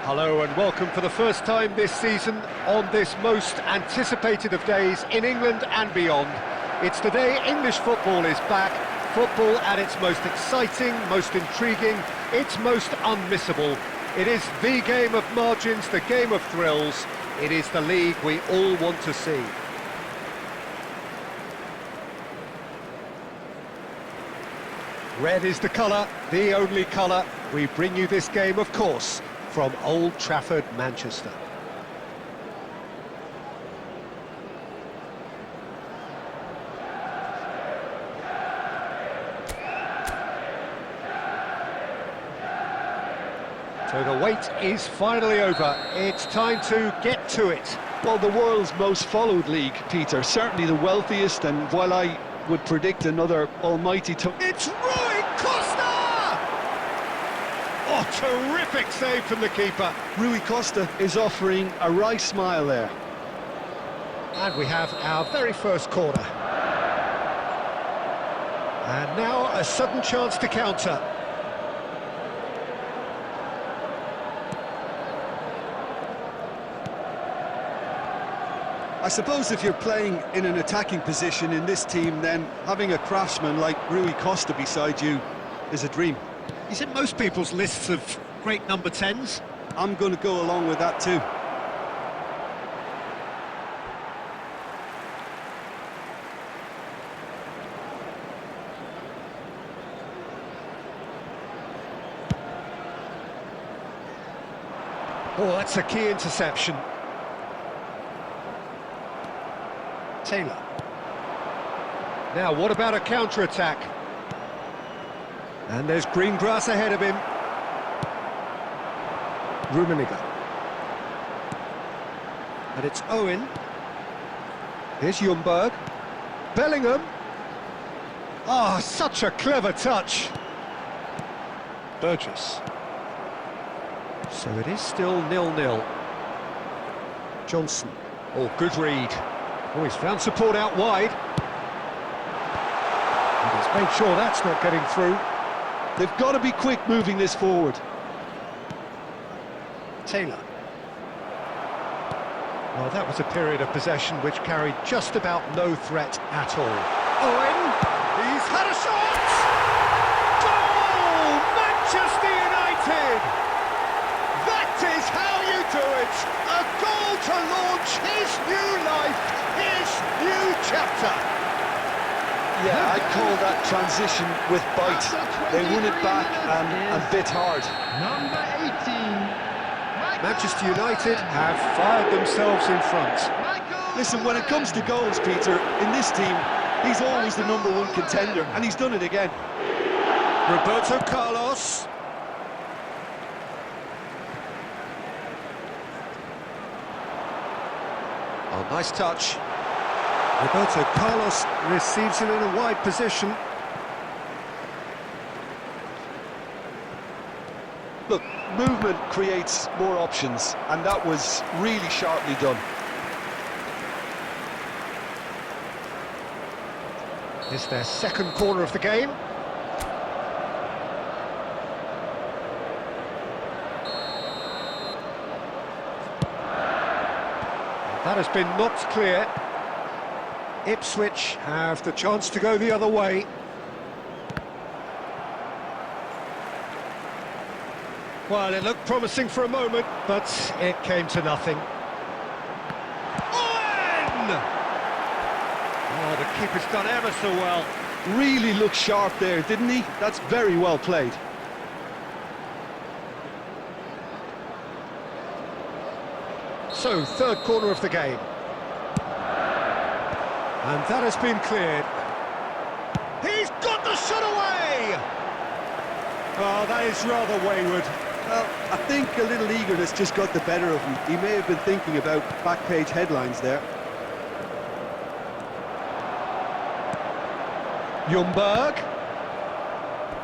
Hello and welcome for the first time this season on this most anticipated of days in England and beyond. It's the day English football is back, football at its most exciting, most intriguing, its most unmissable. It is the game of margins, the game of thrills. It is the league we all want to see. Red is the colour, the only colour. We bring you this game, of course, from Old Trafford, Manchester. So the wait is finally over. It's time to get to it. Well, the world's most followed league, Peter, certainly the wealthiest, and while I would predict another almighty It's Rui Costa! Oh, terrific save from the keeper. Rui Costa is offering a wry smile there. And we have our very first corner. And now a sudden chance to counter. I suppose if you're playing in an attacking position in this team, then having a craftsman like Rui Costa beside you is a dream. He's in most people's lists of great number 10s. I'm going to go along with that too. Oh, that's a key interception. Taylor. Now, what about a counter-attack? And there's green grass ahead of him. Rummenigge. And it's Owen. Here's Ljungberg. Bellingham. Ah, such a clever touch. Burgess. So it is still 0-0. Johnson. Oh, good read. Oh, he's found support out wide. And he's made sure that's not getting through. They've got to be quick moving this forward. Taylor. Well, that was a period of possession which carried just about no threat at all. Owen! He's had a shot! Goal! Manchester United! That is how you do it! A goal to launch his new life, his new chapter! Yeah, I'd call that transition with bite. They won it back and bit hard. Number 18. Manchester United have fired themselves in front. Listen, when it comes to goals, Peter, in this team, he's always the #1 contender, and he's done it again. Roberto Carlos. Oh, nice touch. Roberto Carlos receives it in a wide position. Look, movement creates more options, and that was really sharply done. It's their second corner of the game. That has been knocked clear. Ipswich have the chance to go the other way. Well, it looked promising for a moment, but it came to nothing. Owen! Oh, the keeper's done ever so well. Really looked sharp there, didn't he? That's very well played. So, third corner of the game. And that has been cleared. He's got the shot away! Oh, that is rather wayward. Well, I think a little eagerness just got the better of him. He may have been thinking about back-page headlines there. Ljungberg.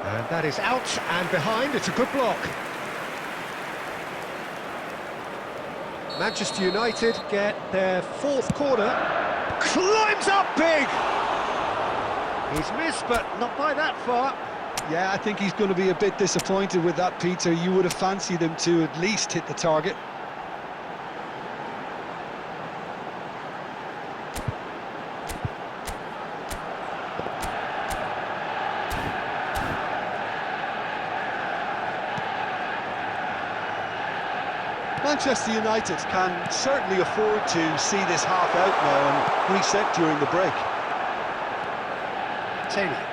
And that is out and behind. It's a good block. Manchester United get their fourth corner. Climbs up big! He's missed, but not by that far. Yeah, I think he's going to be a bit disappointed with that, Peter. You would have fancied him to at least hit the target. Manchester United can certainly afford to see this half out now and reset during the break. Taylor.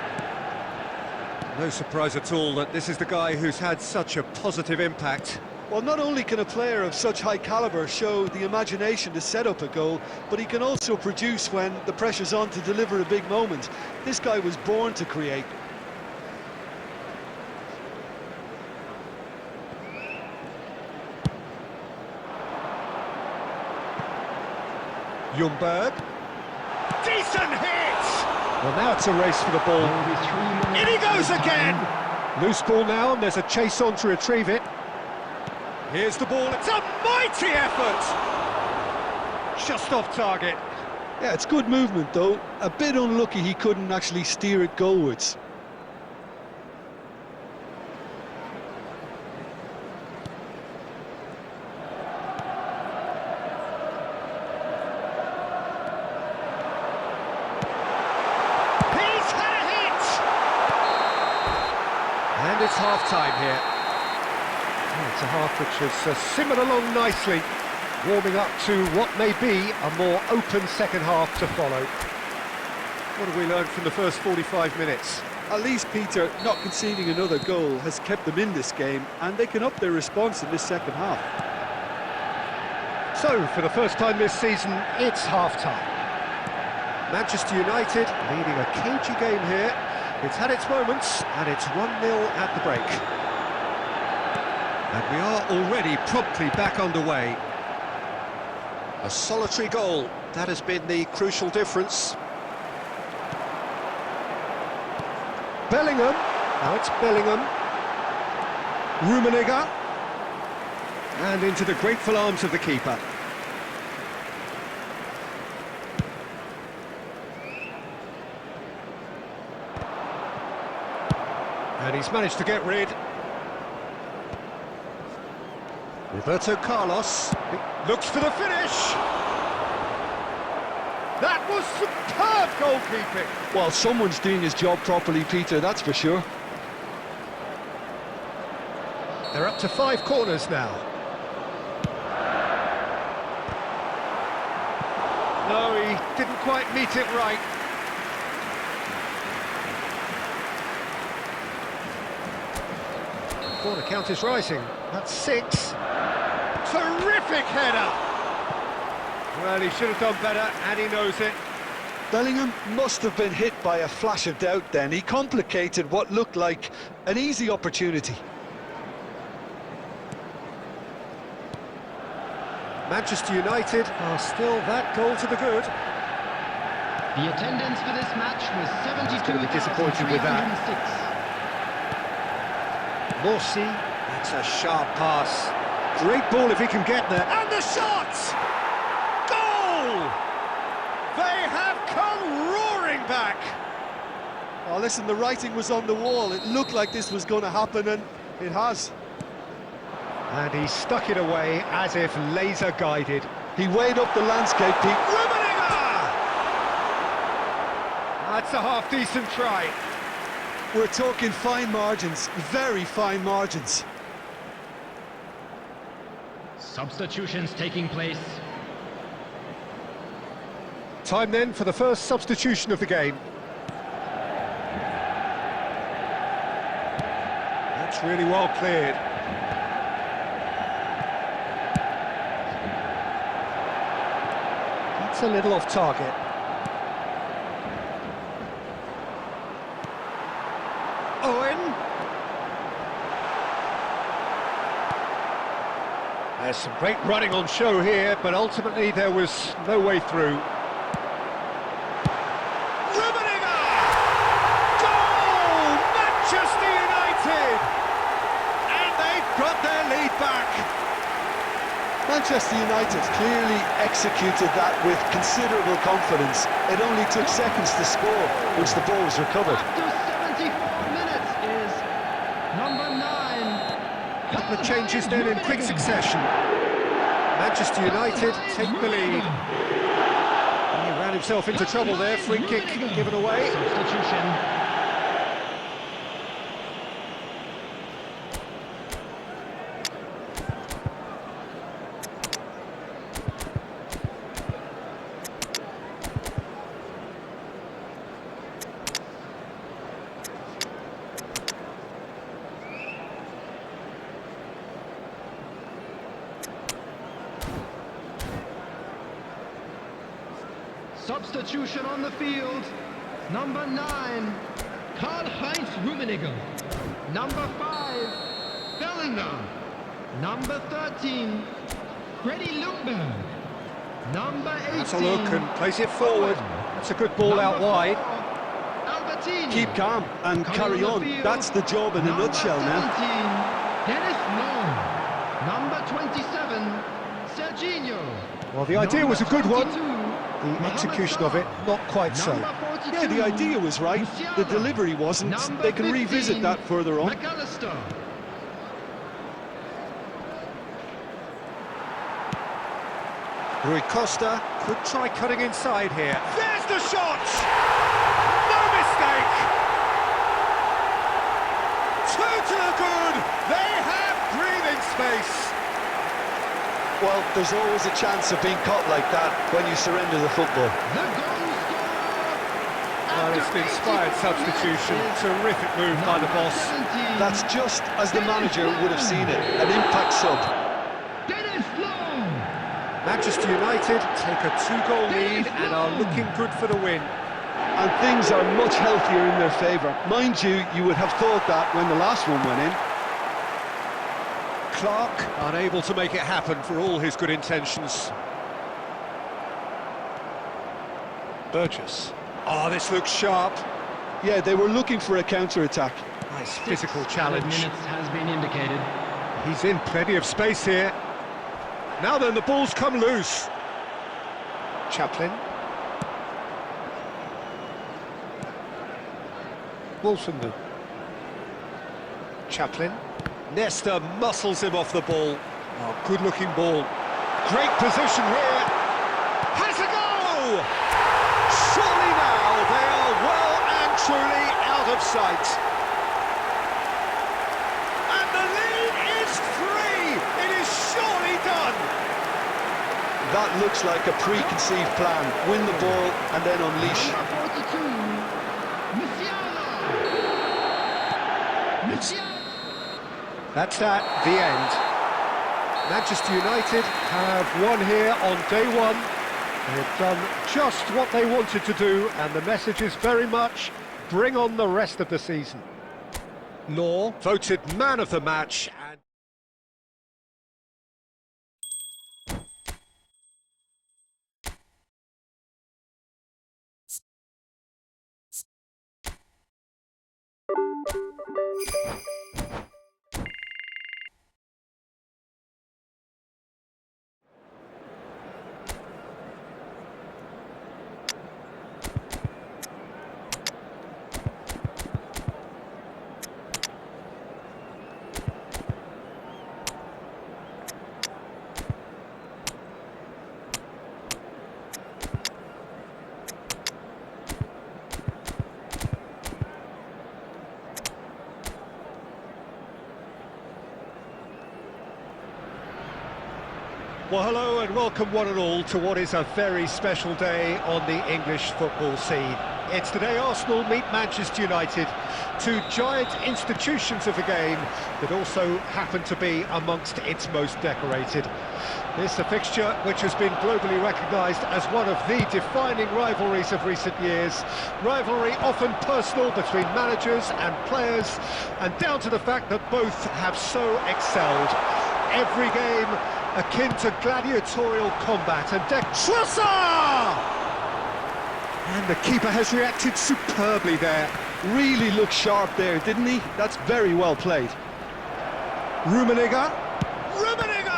No surprise at all that this is the guy who's had such a positive impact. Well, not only can a player of such high calibre show the imagination to set up a goal, but he can also produce when the pressure's on to deliver a big moment. This guy was born to create. Ljungberg. Decent hit! Well, now it's a race for the ball. In he goes again! Loose ball now, and there's a chase on to retrieve it. Here's the ball. It's a mighty effort! Just off target. Yeah, it's good movement, though. A bit unlucky he couldn't actually steer it goalwards. And it's half-time here. Oh, it's a half which has simmered along nicely, warming up to what may be a more open second half to follow. What have we learned from the first 45 minutes? At least, Peter, not conceding another goal has kept them in this game, and they can up their response in this second half. So, for the first time this season, it's half-time. Manchester United leading a cagey game here. It's had its moments, and it's 1-0 at the break. And we are already promptly back underway. A solitary goal, that has been the crucial difference. Bellingham, now it's Bellingham. Rummenigge. And into the grateful arms of the keeper. And he's managed to get rid. Roberto Carlos looks for the finish. That was superb goalkeeping. Well, someone's doing his job properly, Peter, that's for sure. They're up to 5 corners now. No, he didn't quite meet it right. Corner count is rising. That's 6. Terrific header! Well, he should have done better, and he knows it. Bellingham must have been hit by a flash of doubt then. He complicated what looked like an easy opportunity. Manchester United are still that goal to the good. The attendance for this match was 72,306. Going to be disappointed with that. Morsi, that's a sharp pass. Great ball if he can get there. And the shot! Goal! They have come roaring back. Oh, listen, the writing was on the wall. It looked like this was going to happen, and it has. And he stuck it away as if laser guided. He weighed up the landscape, Pete. Rummenigge! That's a half-decent try. We're talking fine margins, very fine margins. Substitutions taking place. Time then for the first substitution of the game. That's really well cleared. That's a little off target. Owen. There's some great running on show here, but ultimately there was no way through. Rummenigge! Goal! Manchester United! And they've got their lead back. Manchester United clearly executed that with considerable confidence. It only took seconds to score once the ball was recovered. After 74 minutes is Couple of changes then in quick succession. Manchester United take the lead. He ran himself into trouble there, free kick given away. Substitution. Substitution on the field. Number 9, Karl-Heinz Rummenigge. Number 5, Bellingham. Number 13, Freddie Ljungberg. Number 18. That's a look and plays it forward. That's a good ball out wide. Albertini. Keep calm and carry on. That's the job in a nutshell now. Dennis Long. Number 27, Serginho. Well, the idea was a good one. 22, The execution of it, not quite so. Number 42, Yeah, the idea was right. The delivery wasn't. Number They can revisit 15, that further on. McAllister. Rui Costa could try cutting inside here. There's the shot! No mistake! Two to the good! They have breathing space! Well, there's always a chance of being caught like that when you surrender the football. The goal scorer. Well, it's an inspired substitution. Terrific move by the boss. That's just as the manager would have seen it. An impact sub. Dennis Long. Manchester United take a 2-goal lead and are looking good for the win. And things are much healthier in their favour. Mind you, you would have thought that when the last one went in. Clark unable to make it happen for all his good intentions. Burgess. Oh, this looks sharp. Yeah, they were looking for a counter-attack. Nice physical 6 challenge. minutes has been indicated. He's in plenty of space here. Now then, the ball's come loose. Chaplin. Wolfenman. Chaplin. Nesta muscles him off the ball. Oh, good-looking ball. Great position here. Has a go! Surely now they are well and truly out of sight. And the lead is 3. It is surely done. That looks like a preconceived plan. Win the ball and then unleash. Number 42, Musiala. Musiala. That's that, the end. Manchester United have won here on day one. They've done just what they wanted to do, and the message is very much, bring on the rest of the season. Law voted man of the match, and well, hello and welcome one and all to what is a very special day on the English football scene. It's the day Arsenal meet Manchester United, two giant institutions of the game that also happen to be amongst its most decorated. This a fixture which has been globally recognised as one of the defining rivalries of recent years. Rivalry often personal between managers and players, and down to the fact that both have so excelled. Every game akin to gladiatorial combat, and Schlusser! And the keeper has reacted superbly there. Really looked sharp there, didn't he? That's very well played. Rummenigge. Rummenigge!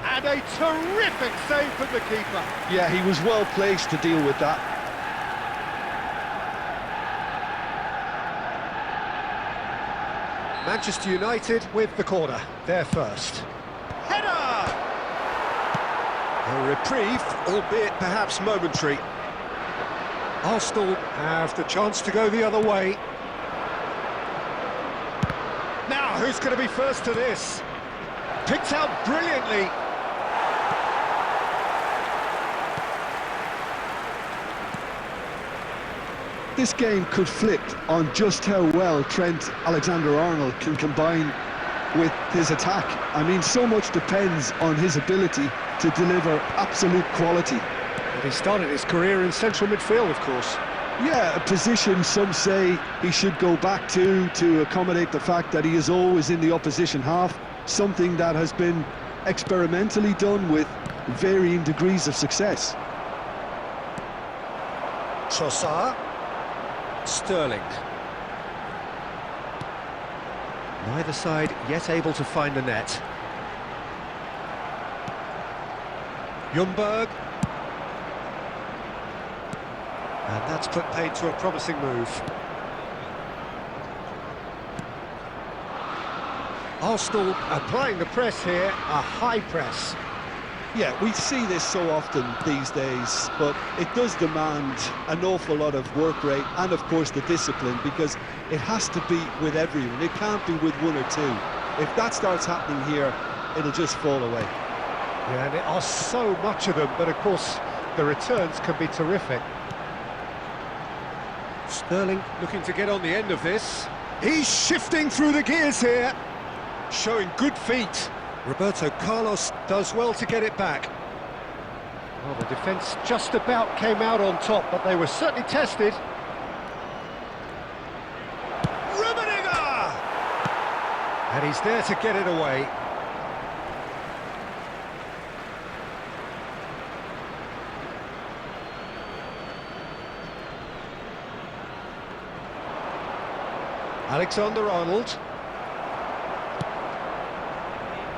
And a terrific save from the keeper. Yeah, he was well placed to deal with that. Manchester United with the corner, they're first. Header! A reprieve, albeit perhaps momentary. Arsenal have the chance to go the other way. Now, who's going to be first to this? Picked out brilliantly. This game could flip on just how well Trent Alexander-Arnold can combine with his attack. I mean, so much depends on his ability to deliver absolute quality. And he started his career in central midfield, of course. Yeah, a position some say he should go back to accommodate the fact that he is always in the opposition half, something that has been experimentally done with varying degrees of success. Trossard. Sterling. Neither side yet able to find the net. Ljungberg. And that's put paid to a promising move. Arsenal applying the press here, a high press. Yeah, we see this so often these days, but it does demand an awful lot of work rate and, of course, the discipline, because it has to be with everyone. It can't be with one or two. If that starts happening here, it'll just fall away. Yeah, and there are so much of them, but of course, the returns can be terrific. Sterling looking to get on the end of this. He's shifting through the gears here, showing good feet. Roberto Carlos does well to get it back. Well, the defence just about came out on top, but they were certainly tested. Rummenigge! And he's there to get it away. Alexander-Arnold.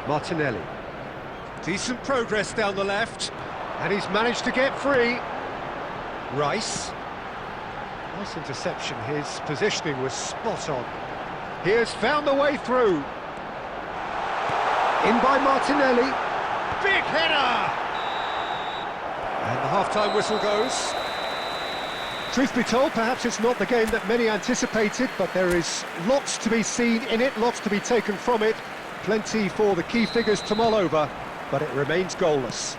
Martinelli. Decent progress down the left, and he's managed to get free. Rice. Nice interception, his positioning was spot on. He has found the way through. In by Martinelli. Big header! And the half-time whistle goes. Truth be told, perhaps it's not the game that many anticipated, but there is lots to be seen in it, lots to be taken from it. Plenty for the key figures to mull over, but it remains goalless.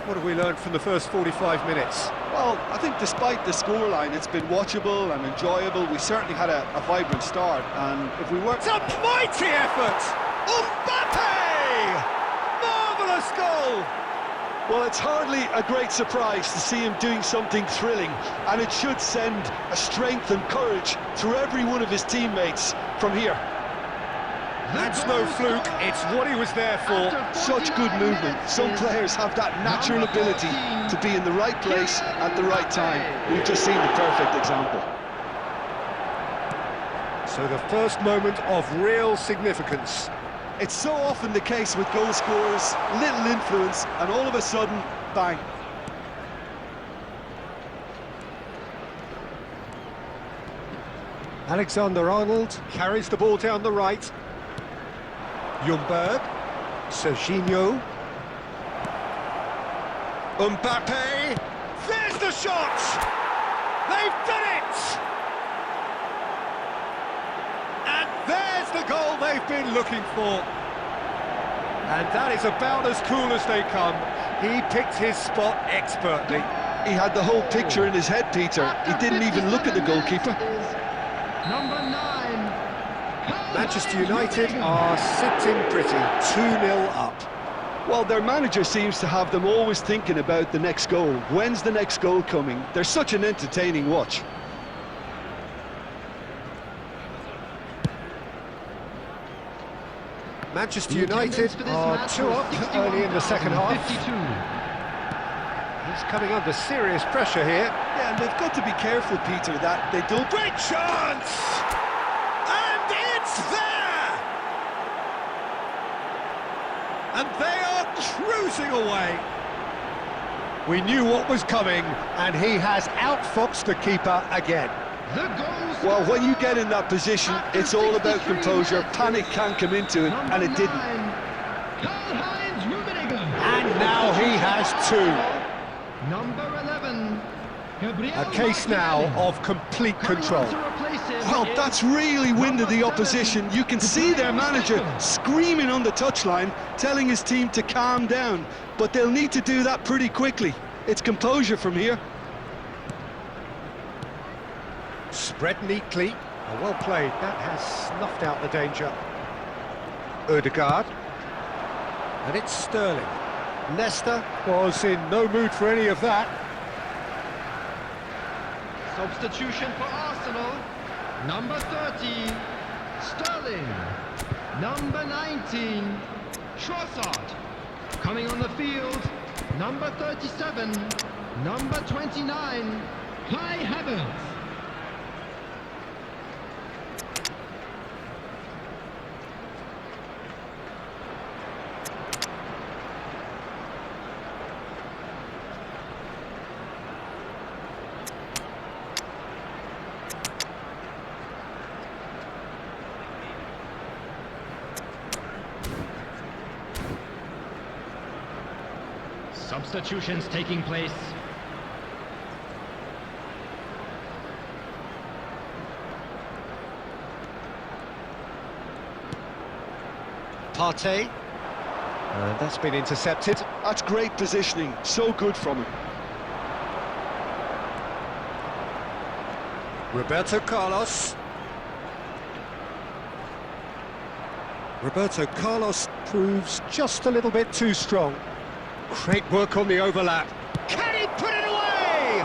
What have we learned from the first 45 minutes? Well, I think despite the scoreline, it's been watchable and enjoyable. We certainly had a vibrant start, and if we work... It's a mighty effort! Mbappe! Marvellous goal! Well, it's hardly a great surprise to see him doing something thrilling, and it should send a strength and courage through every one of his teammates from here. That's no fluke, it's what he was there for. Such good movement. Some players have that natural ability to be in the right place at the right time. We've just seen the perfect example. So the first moment of real significance. It's so often the case with goal scorers, little influence, and all of a sudden, bang. Alexander-Arnold carries the ball down the right. Ljungberg, Serginho, Mbappe, there's the shot! They've done it! And there's the goal they've been looking for. And that is about as cool as they come. He picked his spot expertly. He had the whole picture in his head, Peter. He didn't even look at the goalkeeper. Number 9. Manchester United are sitting pretty, 2-0 up. Well, their manager seems to have them always thinking about the next goal. When's the next goal coming? They're such an entertaining watch. Manchester United are 2 up early in the second half. 52. He's coming under serious pressure here. Yeah, and they've got to be careful, Peter, that they don't... Great chance! And it's there! And they are cruising away. We knew what was coming, and he has outfoxed the keeper again. The goal Well, when you get scorer. in that position, After it's all about 63 composure. minutes, Panic can't come into it, and it didn't. Karl-Heinz Rummenigge. And now he has two. Number 11, Gabriel A case now Martinelli. of complete Coming control. on to replace him Well, is that's really winded the number opposition. 7, You can see their manager Gabriel screaming on the touchline, telling his team to calm down. But they'll need to do that pretty quickly. It's composure from here. Spread neatly. Oh, well played. That has snuffed out the danger. Odegaard. And it's Sterling. Leicester was in no mood for any of that. Substitution for Arsenal. Number 30, Sterling. Number 19, Trossard. Coming on the field, number 37, number 29, Kai Havertz. Substitutions taking place. Partey. And that's been intercepted. That's great positioning. So good from him. Roberto Carlos. Roberto Carlos proves just a little bit too strong. Great work on the overlap. Can he put it away?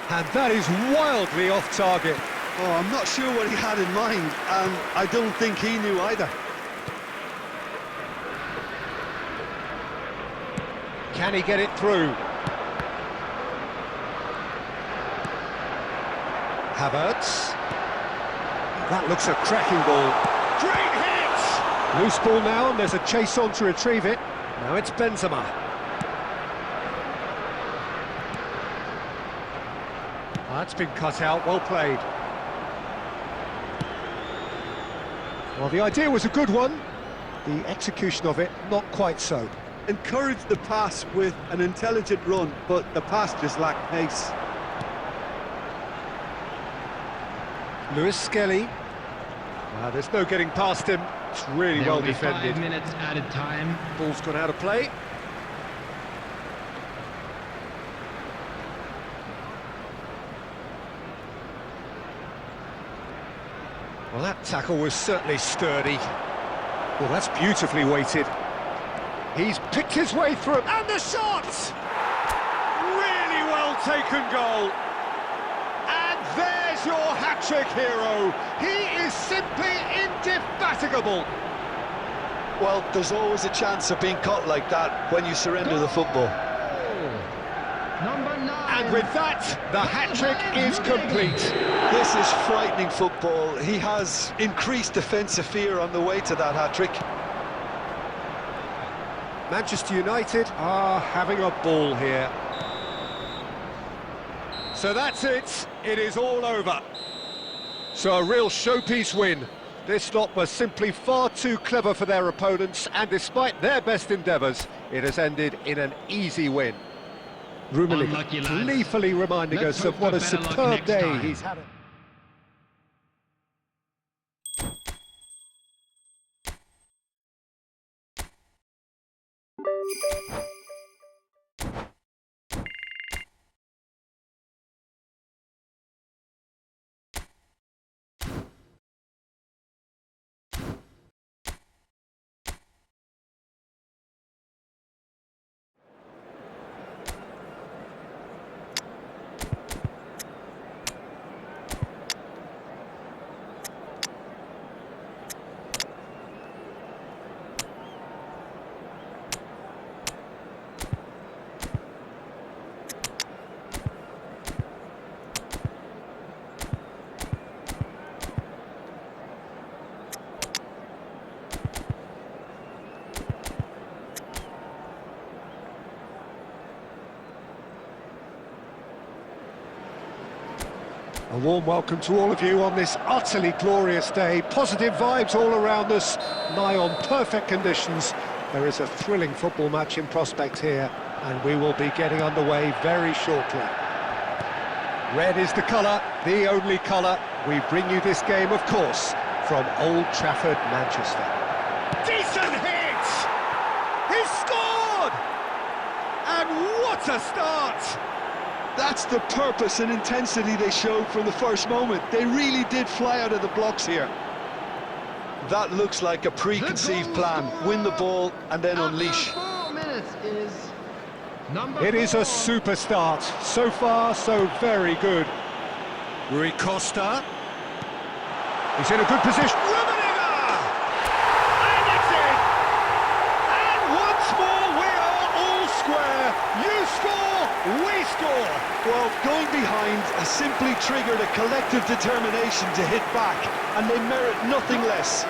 And that is wildly off target. Oh, I'm not sure what he had in mind, and I don't think he knew either. Can he get it through? Havertz. That looks a cracking ball. Great hit! Loose ball now, and there's a chase on to retrieve it. Now it's Benzema. That's been cut out, well played. Well, the idea was a good one. The execution of it, not quite so. Encouraged the pass with an intelligent run, but the pass just lacked pace. Lewis Skelly. There's no getting past him. It's really There well will be defended. 5 minutes added time. Ball's gone out of play. Well, that tackle was certainly sturdy. Well, that's beautifully weighted. He's picked his way through, and the shot! Really well taken goal. And there's your hat-trick hero. He is simply indefatigable. Well, there's always a chance of being caught like that when you surrender the football. Number 9. And with that, the hat-trick is complete. This is frightening football. He has increased defensive fear on the way to that hat-trick. Manchester United are having a ball here. So that's it. It is all over. So a real showpiece win. This lot was simply far too clever for their opponents, and despite their best endeavours, it has ended in an easy win. Unlucky, Rummenigge lads. gleefully reminding Let's us of hope what for a better luck superb next day time. he's had. warm welcome to all of you on this utterly glorious day. Positive vibes all around us, nigh on perfect conditions. There is a thrilling football match in prospect here, and we will be getting underway very shortly. Red is the colour, the only colour. We bring you this game, of course, from Old Trafford, Manchester. Decent hit! He's scored! And what a start! That's the purpose and intensity they showed from the first moment. They really did fly out of the blocks here. That looks like a preconceived plan. Win the ball and then unleash. It is a super start. So far, so very good. Rui Costa. He's in a good position. And it's in! And once more, we are all square. You score, we score. Well, going behind has simply triggered a collective determination to hit back, and they merit nothing less.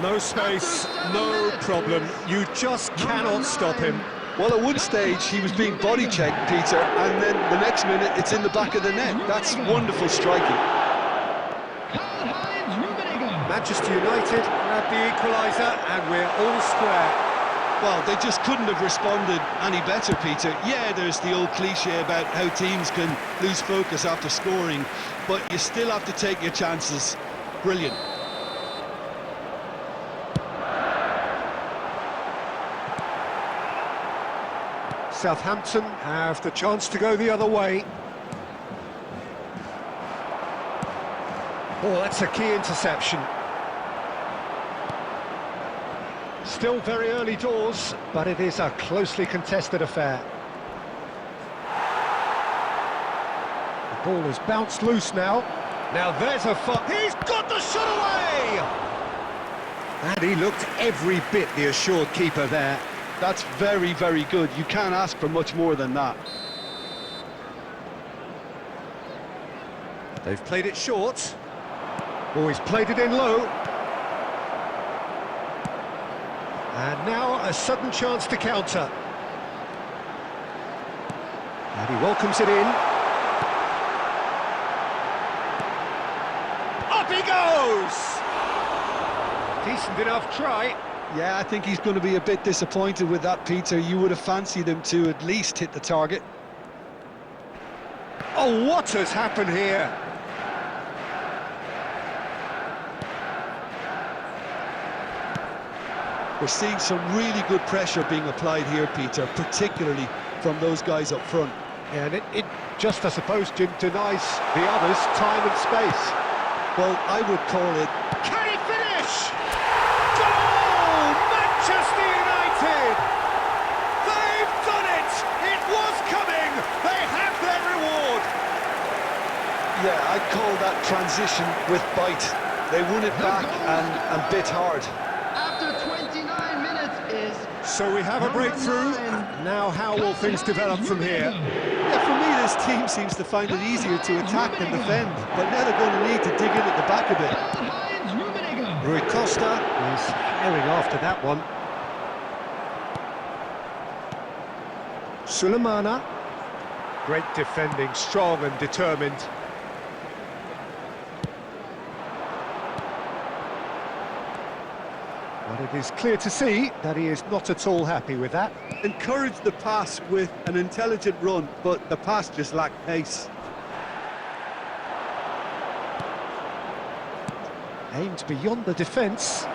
No space, no problem. You just cannot stop him. Well, at one stage, he was being body-checked, Peter, and then the next minute, it's in the back of the net. That's wonderful striking. Manchester United grab the equaliser, and we're all square. Well, they just couldn't have responded any better, Peter. Yeah, there's the old cliche about how teams can lose focus after scoring, but you still have to take your chances. Brilliant. Southampton have the chance to go the other way. Oh, that's a key interception. Still very early doors, but it is a closely contested affair. The ball has bounced loose now. Now there's a he's got the shot away! And he looked every bit the assured keeper there. That's very, very good. You can't ask for much more than that. They've played it short. Oh, he's played it in low. And now a sudden chance to counter. And he welcomes it in. Up he goes! Decent enough try. Yeah, I think he's going to be a bit disappointed with that, Peter. You would have fancied him to at least hit the target. Oh, what has happened here? We're seeing some really good pressure being applied here, Peter, particularly from those guys up front. And it just, I suppose, denies the others time and space. Well, I would call it... Can he finish? Goal! Manchester United! They've done it! It was coming! They have their reward! Yeah, I'd call that transition with bite. They won it back and bit hard. After 29 minutes is... So we have a breakthrough. Now how will things develop from here? Yeah, for me, this team seems to find it easier to attack than defend, but now they're going to need to dig in at the back a bit. Rui Costa is herring after that one. Sulemana. Great defending, strong and determined. But it is clear to see that he is not at all happy with that. Encouraged the pass with an intelligent run, but the pass just lacked pace. Aimed beyond the defence.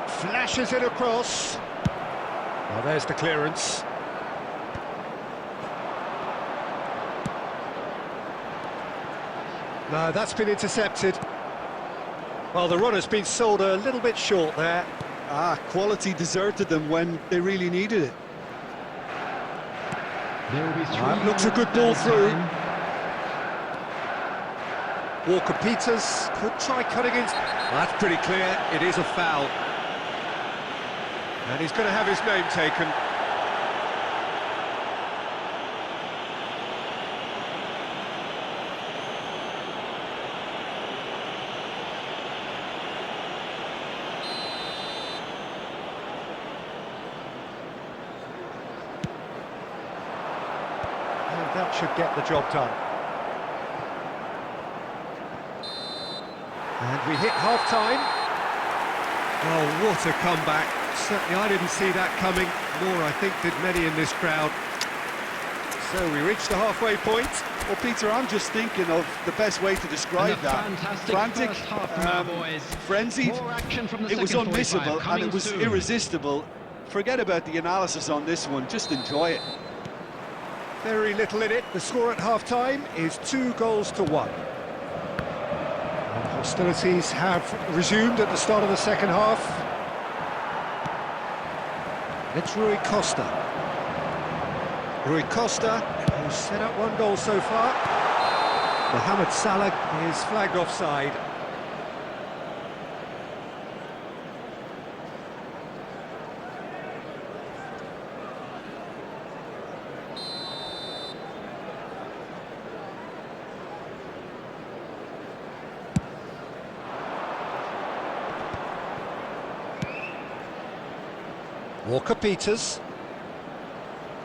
Flashes it across. Well, there's the clearance. No, that's been intercepted. Well, the run has been sold a little bit short there. Quality deserted them when they really needed it. There will be three. Looks a good ball through. Walker-Peters could try cutting in. Well, that's pretty clear. It is a foul. And he's going to have his name taken. And that should get the job done. And we hit half-time. Oh, what a comeback. Certainly I didn't see that coming, nor I think did many in this crowd. So we reached the halfway point. Well, Peter, I'm just thinking of the best way to describe that. Fantastic Frantic, first half from our boys. frenzied. More action from the It was second 45 unmissable and coming it was soon. irresistible. Forget about the analysis on this one, just enjoy it. Very little in it. The score at half-time is 2-1. And hostilities have resumed at the start of the second half. It's Rui Costa. Rui Costa, who's set up 1 goal so far. Mohamed Salah is flagged offside. Walker-Peters.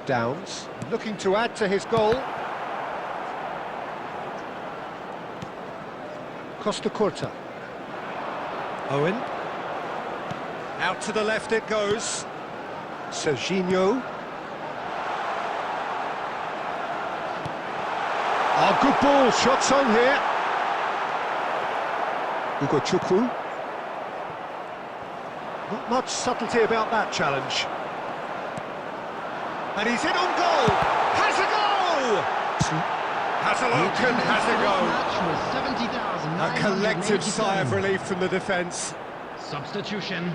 Downs, looking to add to his goal. Costa Curta. Owen. Out to the left it goes. Serginho. Oh, good ball, shots on here. Ugo Chukwu. Not much subtlety about that challenge. And he's in on goal! Has a goal! Has a look and has a go. A collective sigh of relief from the defence. Substitution.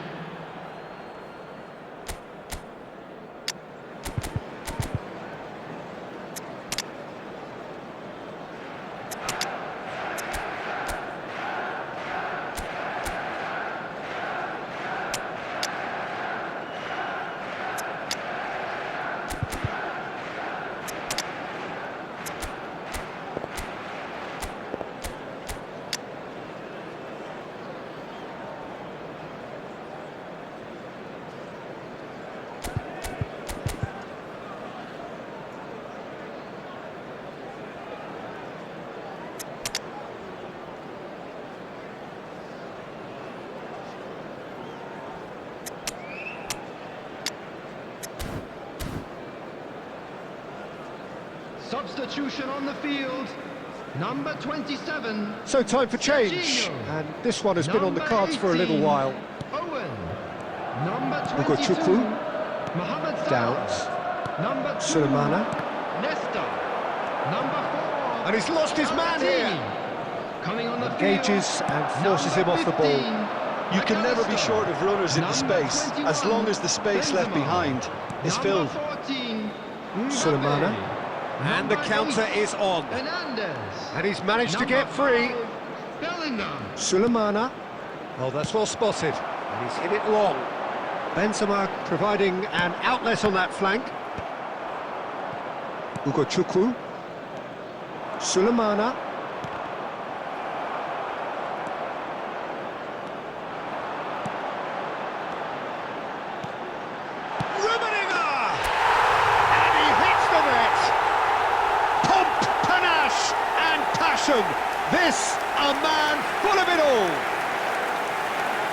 Substitution on the field. Number 27. So time for change. Serginho. And this one has been on the Number cards for a little 18, while. Owen. Number Ugo 22. Chukwu. Mohamed Salah. Downs. Number 2. Sulemana. Nesta. Number 4. And he's lost his man here. Coming on the Engages and forces him off the ball. You can never be short of runners into space, as long as the space left behind is filled. 14. Sulemana. And the counter is on. Hernandez. And he's managed to get free. Bellingham. Sulemana. Oh, that's well spotted. And he's hit it long. Benzema providing an outlet on that flank. Ugo Chukwu. Sulemana. This, a man full of it all.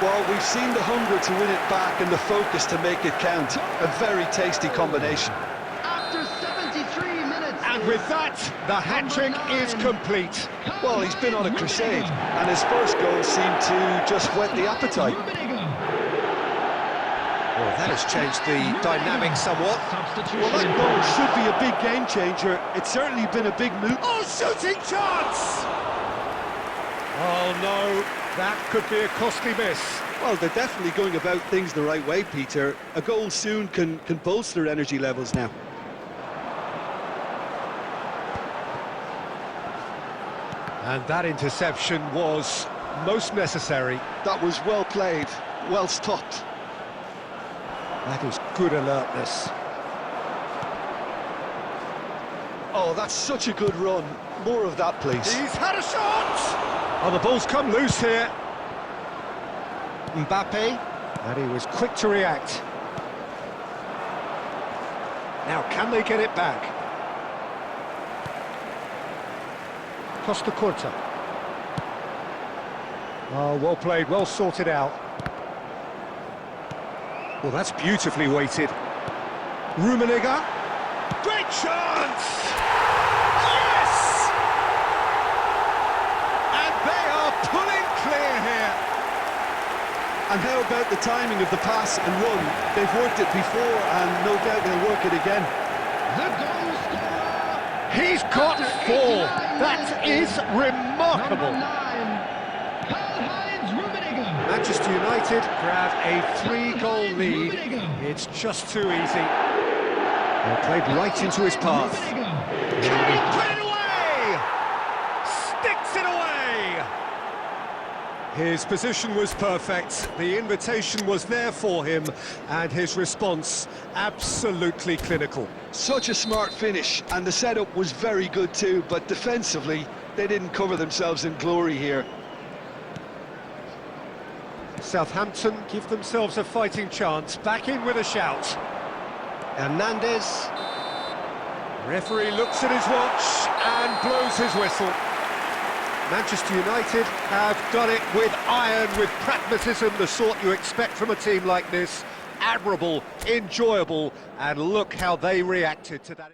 Well, we've seen the hunger to win it back and the focus to make it count. A very tasty combination. After 73 minutes. And with that, the hat-trick is complete. Well, he's been on a crusade, and his first goal seemed to just whet the appetite. Well, that has changed the dynamic somewhat. Well, that goal should be a big game changer. It's certainly been a big move. Oh, shooting chance! Oh, no, that could be a costly miss. Well, they're definitely going about things the right way, Peter. A goal soon can bolster energy levels now. And that interception was most necessary. That was well played, well stopped. That is good alertness. Oh, that's such a good run. More of that, please. He's had a shot! Oh, the ball's come loose here. Mbappe, and he was quick to react. Now, can they get it back? Costa Curta. Oh, well played, well sorted out. Well, that's beautifully weighted. Rummenigge. Great chance! Yes! And they are pulling clear here. And how about the timing of the pass and run? They've worked it before, and no doubt they'll work it again. The goal scorer! He's got four. That is remarkable. Number 9, Karl-Heinz Rummenigge. Manchester United grab a 3-goal lead. Rummenigge. It's just too easy. Well, played right into his path. Rummenigge. Can he put it away? Sticks it away! His position was perfect, the invitation was there for him, and his response absolutely clinical. Such a smart finish, and the setup was very good too, but defensively, they didn't cover themselves in glory here. Southampton give themselves a fighting chance, back in with a shout. Hernandez. Referee looks at his watch and blows his whistle. Manchester United have done it with iron, with pragmatism, the sort you expect from a team like this. Admirable, enjoyable, and look how they reacted to that.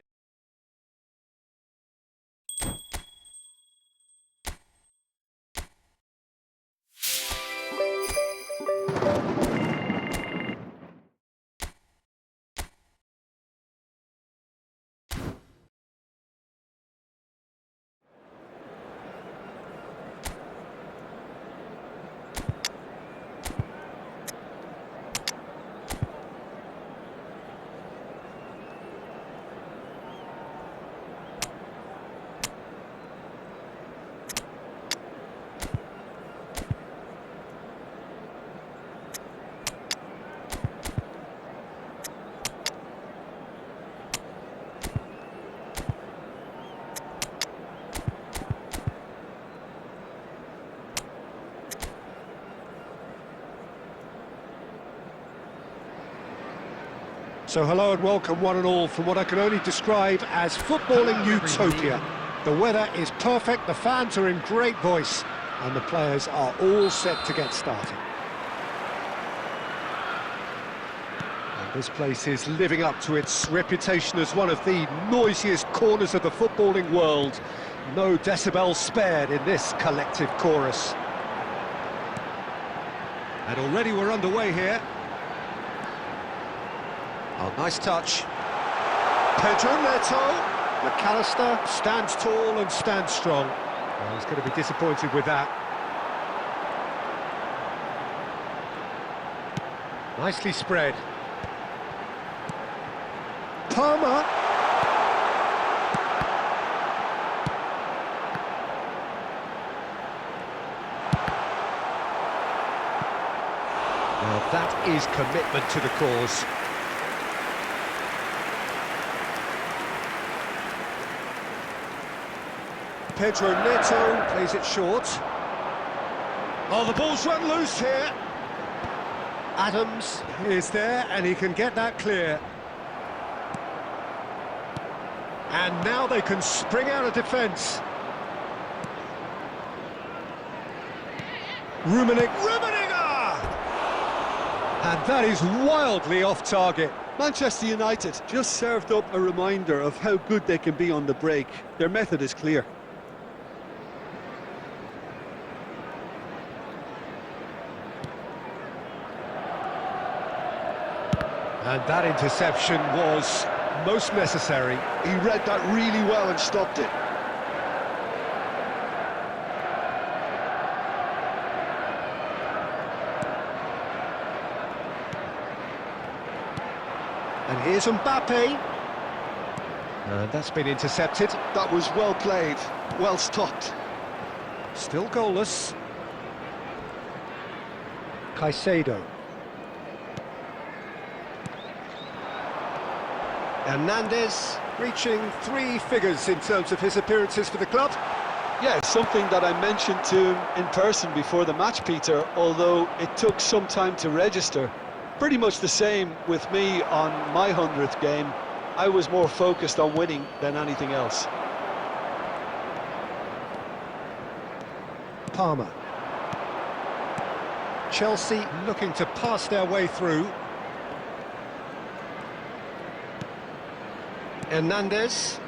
So hello and welcome one and all from what I can only describe as footballing utopia. The weather is perfect, the fans are in great voice, and the players are all set to get started. And this place is living up to its reputation as one of the noisiest corners of the footballing world. No decibels spared in this collective chorus. And already we're underway here. Oh, nice touch. Pedro Neto. McAllister stands tall and stands strong. Well, he's going to be disappointed with that. Nicely spread. Palmer. Well, that is commitment to the cause. Pedro Neto plays it short. Oh, the ball's run loose here. Adams is there and he can get that clear. And now they can spring out of defence. Rummenigge! And that is wildly off target. Manchester United just served up a reminder of how good they can be on the break. Their method is clear. And that interception was most necessary. He read that really well and stopped it. And here's Mbappe. And that's been intercepted. That was well played, well stopped. Still goalless. Caicedo. Hernandez reaching 3 figures in terms of his appearances for the club. Yeah, something that I mentioned to him in person before the match, Peter, although it took some time to register. Pretty much the same with me on my 100th game. I was more focused on winning than anything else. Palmer. Chelsea looking to pass their way through. Hernandez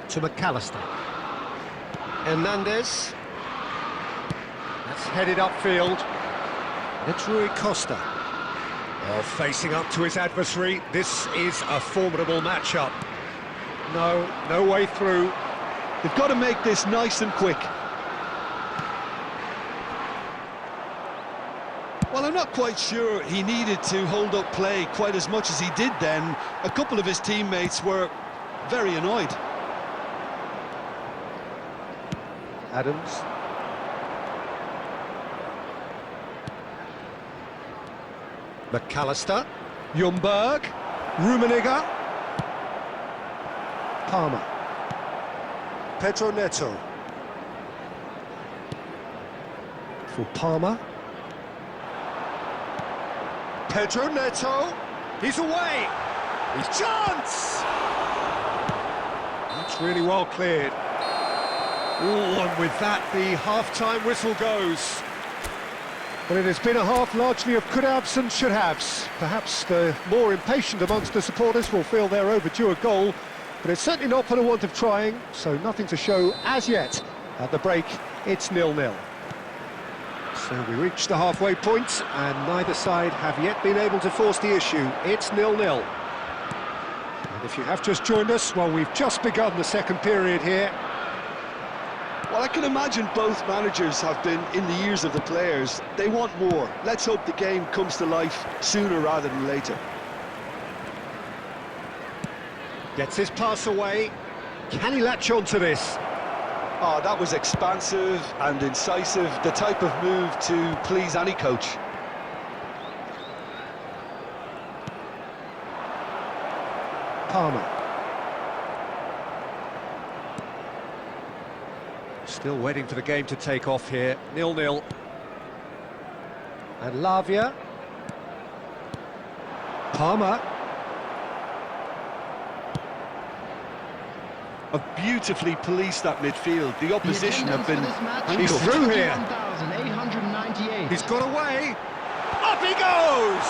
to McAllister. Hernandez. That's headed upfield. It's Rui Costa. Oh, facing up to his adversary. This is a formidable matchup. No way through. They've got to make this nice and quick. Well, I'm not quite sure he needed to hold up play quite as much as he did then. A couple of his teammates were very annoyed. Adams. McAllister. Ljungberg. Rummenigge. Palmer. Pedro Neto. For Palmer. Pedro Neto. He's away. His chance. That's really well cleared. Ooh, and with that, the half-time whistle goes. Well, it has been a half largely of could-haves and should-haves. Perhaps the more impatient amongst the supporters will feel they're overdue a goal, but it's certainly not for the want of trying, so nothing to show as yet. At the break, it's 0-0. So we reach the halfway point, and neither side have yet been able to force the issue. It's 0-0. And if you have just joined us, well, we've just begun the second period here. Well, I can imagine both managers have been in the ears of the players. They want more. Let's hope the game comes to life sooner rather than later. Gets his pass away. Can he latch on to this? Oh, that was expansive and incisive, the type of move to please any coach. Palmer. Still waiting for the game to take off here. 0-0. And Lavia. Palmer. Have beautifully policed that midfield. The opposition have been... He's through here. 1,898. He's got away. Up he goes!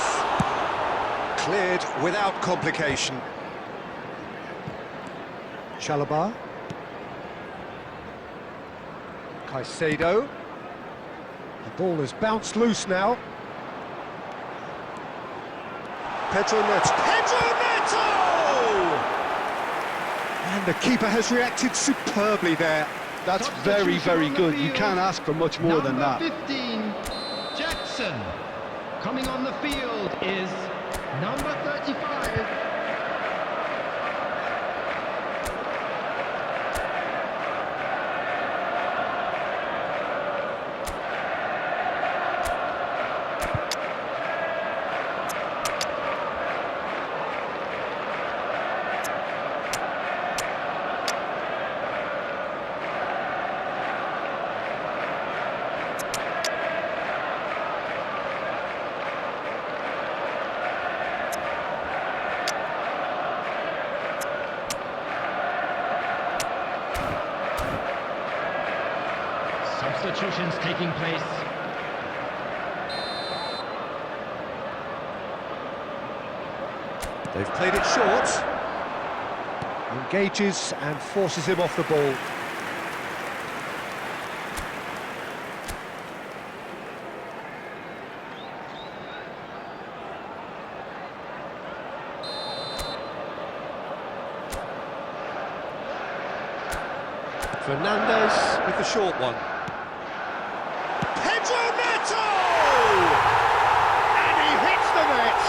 Cleared without complication. Chalobah. Caicedo. The ball has bounced loose now. Pedro Neto. Pedro Neto! And the keeper has reacted superbly there. That's very, very good. You can't ask for much more than that. Number 15, Jackson. Coming on the field is number 35. Substitutions taking place. They've played it short. Engages and forces him off the ball. Fernandez with the short one. Pedro Neto! And he hits the net!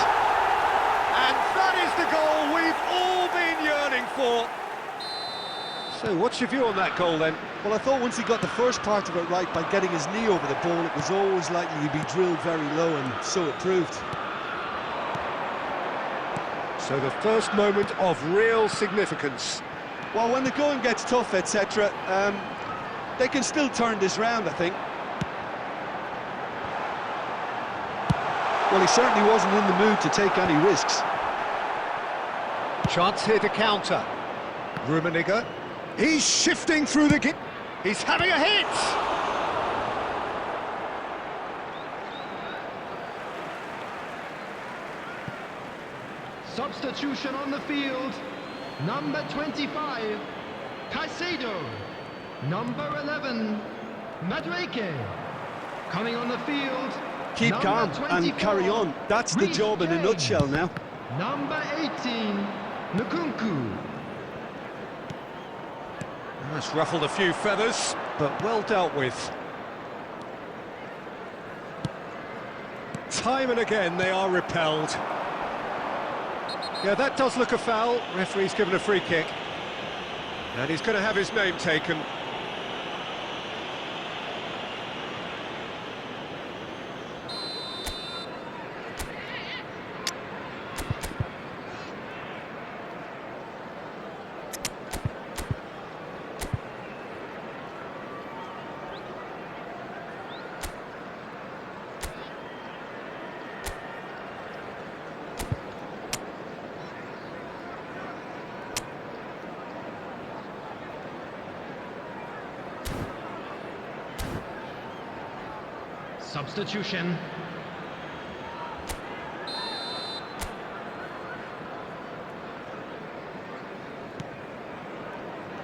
And that is the goal we've all been yearning for. So what's your view on that goal then? Well, I thought once he got the first part of it right by getting his knee over the ball, it was always likely to be drilled very low, and so it proved. So the first moment of real significance. Well, when the going gets tough, etc., they can still turn this round, I think. Well, he certainly wasn't in the mood to take any risks. Chance here to counter. Rummenigge. He's shifting through the gap. He's having a hit! Substitution on the field. Number 25, Caicedo. Number 11, Madueke. Coming on the field. Keep number calm 24, and carry on. That's the Reece job in a James. nutshell now. Number 18, Nkunku. That's ruffled a few feathers, but well dealt with. Time and again they are repelled. Yeah, that does look a foul. Referee's given a free kick. And he's going to have his name taken. Substitution.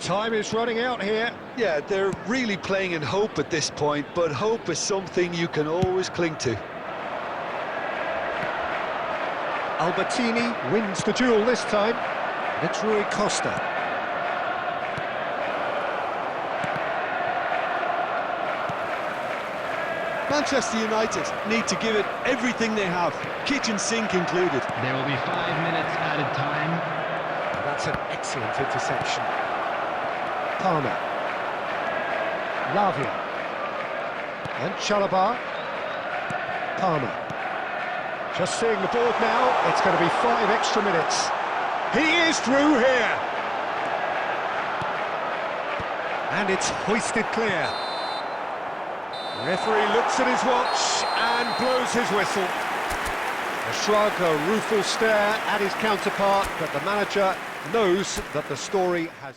Time is running out here. Yeah, they're really playing in hope at this point, but hope is something you can always cling to. Albertini wins the duel this time. It's Rui Costa. Manchester United need to give it everything they have, kitchen sink included. There will be 5 minutes added time. That's an excellent interception. Palmer. Lavia. And Chalobah. Palmer. Just seeing the board now, it's going to be 5 extra minutes. He is through here. And it's hoisted clear. Referee looks at his watch and blows his whistle. A shrug, a rueful stare at his counterpart, but the manager knows that the story has...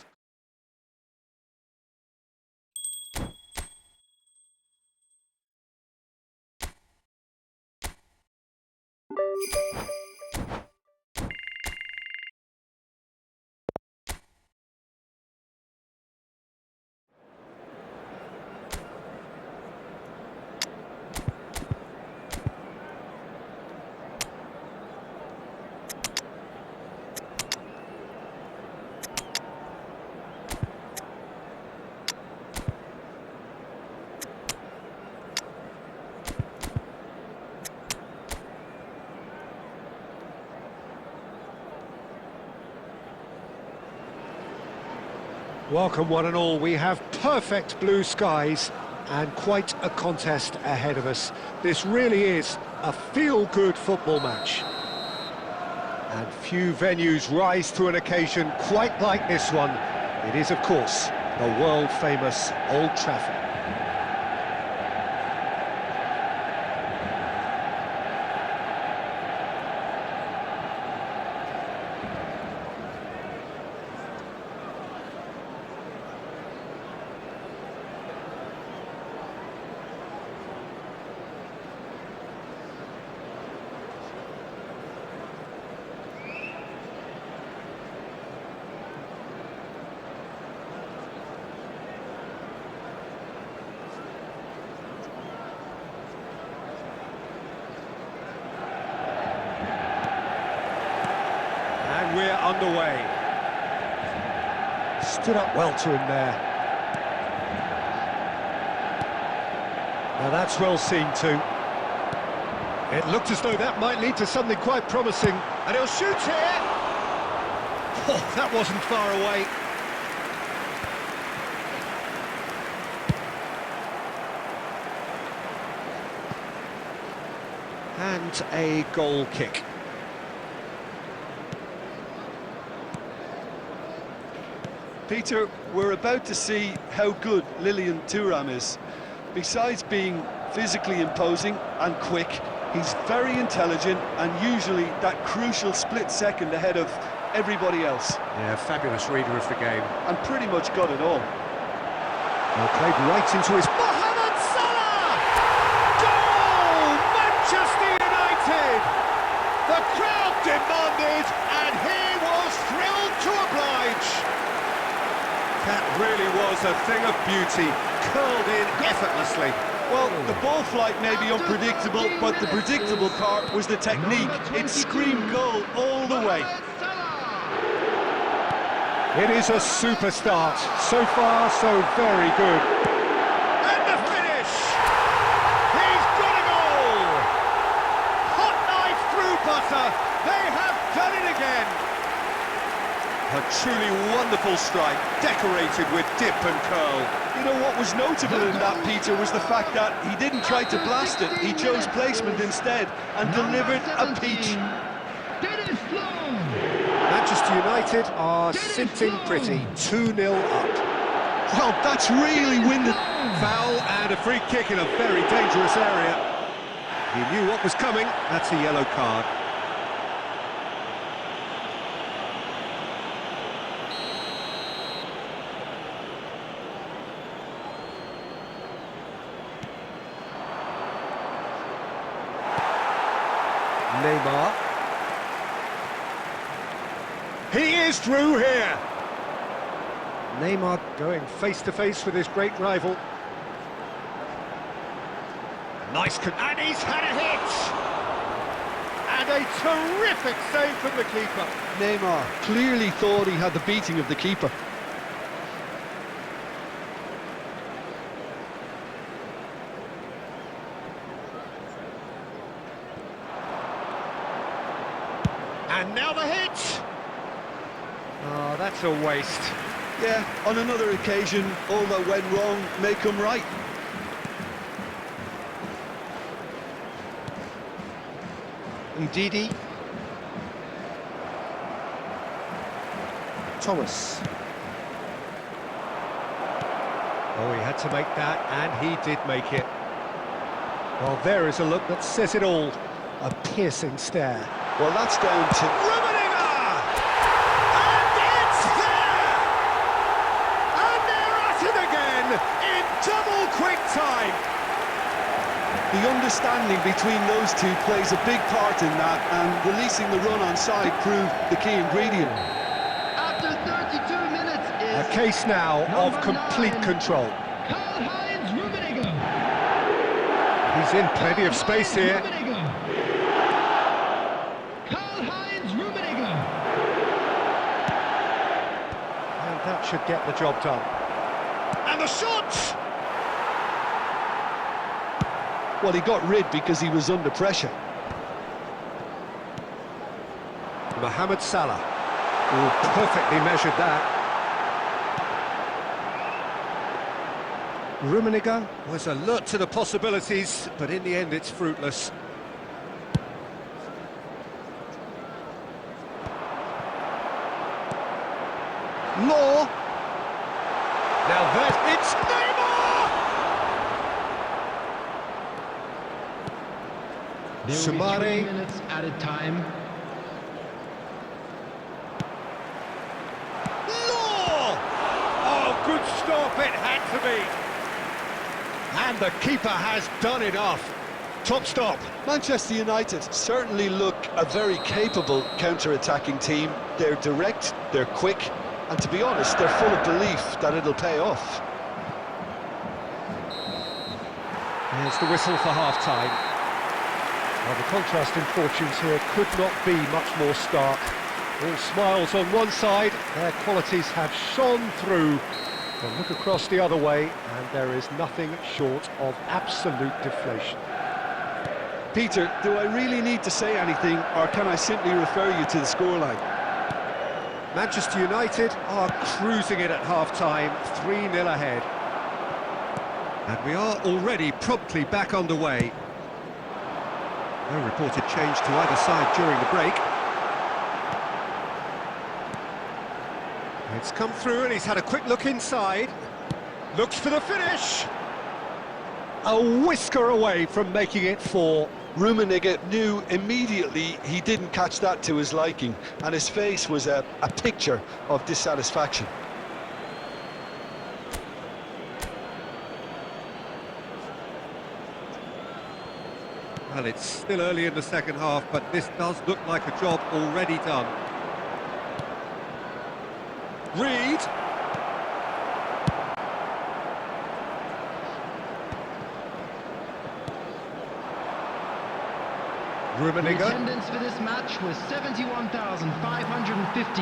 Welcome one and all, we have perfect blue skies and quite a contest ahead of us. This really is a feel-good football match. And few venues rise to an occasion quite like this one. It is, of course, the world-famous Old Trafford. And we're underway. Stood up well to him there. Now that's well seen too. It looked as though that might lead to something quite promising. And he'll shoot here! Oh, that wasn't far away. And a goal kick. Peter, we're about to see how good Lilian Thuram is. Besides being physically imposing and quick, he's very intelligent and usually that crucial split second ahead of everybody else. Yeah, fabulous reader of the game. And pretty much got it all. Well, played right into his... Mohamed Salah! Goal! Manchester United! The crowd demanded, beauty, curled in effortlessly. Well, the ball flight may be unpredictable, but the predictable part was the technique. It screamed goal all the way. It is a super start. So far, so very good. And the finish! He's got a goal! Hot knife through butter. They have done it again. A truly wonderful strike, decorated with dip and curl. You know what was notable in that, Peter, was the fact that he didn't try to blast it. He chose placement instead and delivered a peach. Manchester United are sitting pretty, 2-0 up. Well, that's really winded. Foul and a free kick in a very dangerous area. He knew what was coming. That's a yellow card. Neymar. He is through here. Neymar going face-to-face with his great rival. Nice, and he's had a hit! And a terrific save from the keeper. Neymar clearly thought he had the beating of the keeper. And now the hit! Oh, that's a waste. Yeah, on another occasion, all that went wrong may come right. Ndidi. Thomas. Oh, he had to make that, and he did make it. Well, there is a look that says it all. A piercing stare. Well, that's down to... And it's there! And they're at it again in double quick time. The understanding between those two plays a big part in that, and releasing the run on side proved the key ingredient. After 32 minutes is A case now of complete control. Karl-Heinz Rummenigge. He's in plenty of space here. Karl-Heinz Rummenigge. And that should get the job done. And the shot! Well, he got rid because he was under pressure. Mohamed Salah. Oh, perfectly measured that. Rummenigge was alert to the possibilities, but in the end it's fruitless. Law. Now there's... It's Neymar! There will be Sumare. 3 minutes added time. Law! Oh, good stop, it had to be. And the keeper has done enough. Top stop. Manchester United certainly look a very capable counter-attacking team. They're direct, they're quick, and to be honest, they're full of belief that it'll pay off. Here's the whistle for half-time. Well, the contrast in fortunes here could not be much more stark. All smiles on one side, their qualities have shone through. But look across the other way, and there is nothing short of absolute deflation. Peter, do I really need to say anything, or can I simply refer you to the scoreline? Manchester United are cruising it at half-time, 3-0 ahead. And we are already promptly back underway. No reported change to either side during the break. It's come through and he's had a quick look inside. Looks for the finish. A whisker away from making it 4. Rummenigge knew immediately he didn't catch that to his liking, and his face was a picture of dissatisfaction. Well, it's still early in the second half, but this does look like a job already done. Reed. The Rummenigge. attendance for this match was 71,550.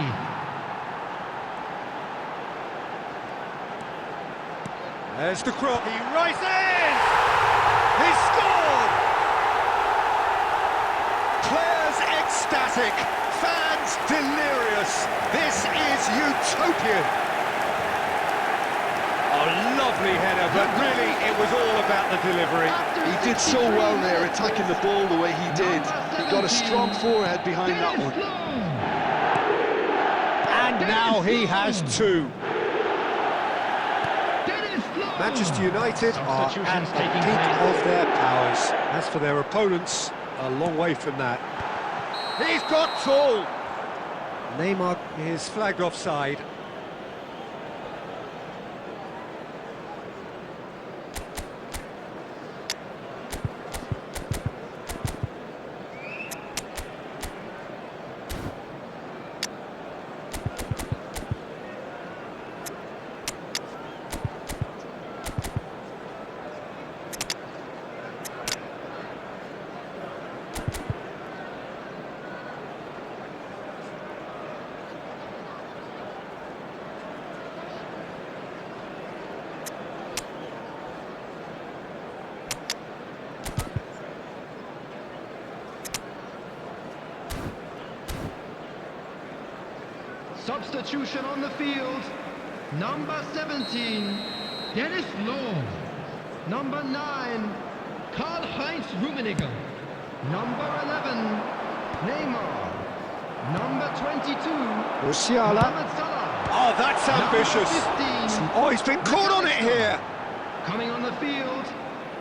There's the cross. He rises! He scored! Players ecstatic, fans delirious. This is utopian. A lovely header, but really it was all about the delivery. He did so well there, attacking the ball the way he did. He got a strong forehead behind that one. And now he has two. Manchester United are at the peak of their powers. As for their opponents, a long way from that. He's got tall. Neymar is flagged offside. Substitution on the field. Number 17, Dennis Loh. Number 9, Karl-Heinz Rummenigge. Number 11, Neymar. Number 22, Musiala. Mohamed Salah. Oh, that's ambitious. Number 15, Oh, he's been caught on it here. coming on the field,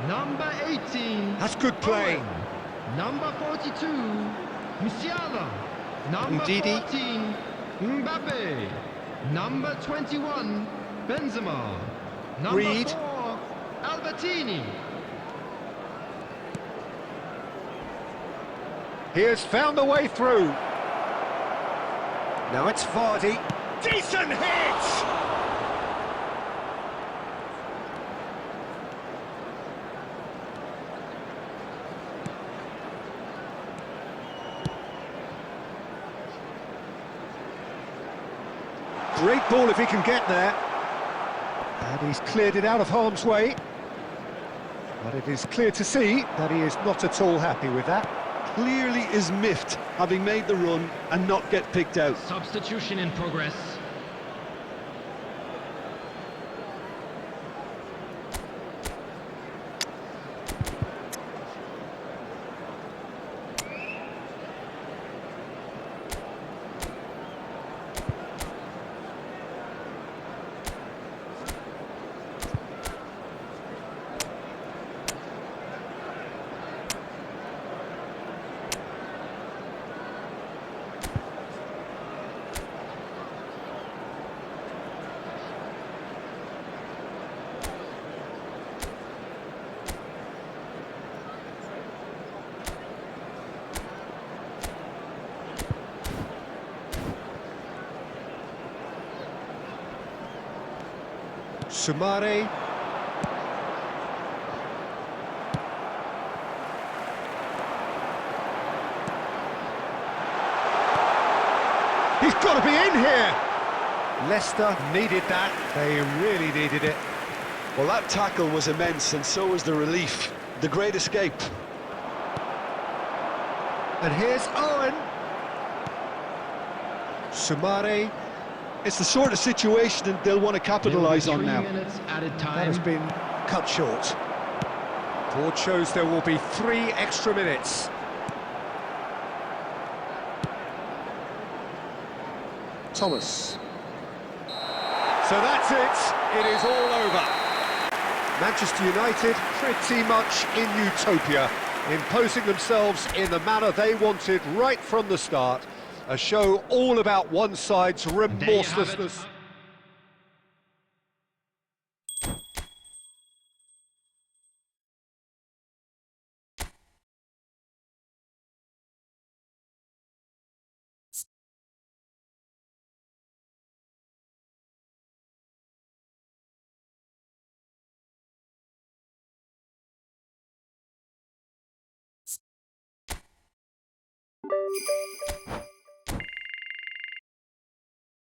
number 18. That's good play. Owen. Number 42, Musiala. Number Ndidi. 14, Mbappe. Number 21, Benzema. Number Reed. 4, Albertini. He has found a way through. Now it's Vardy. Decent hit! Great ball if he can get there. And he's cleared it out of harm's way. But it is clear to see that he is not at all happy with that. Clearly is miffed, having made the run and not get picked out. Substitution in progress. Sumare. He's got to be in here! Leicester needed that. They really needed it. Well, that tackle was immense, and so was the relief. The great escape. And here's Owen. Sumare. It's the sort of situation that they'll want to capitalise on 3 now. minutes added That time. has been cut short. Board shows there will be 3 extra minutes. Thomas. So that's it. It is all over. Manchester United pretty much in utopia, imposing themselves in the manner they wanted right from the start. A show all about one side's There you have it. remorselessness.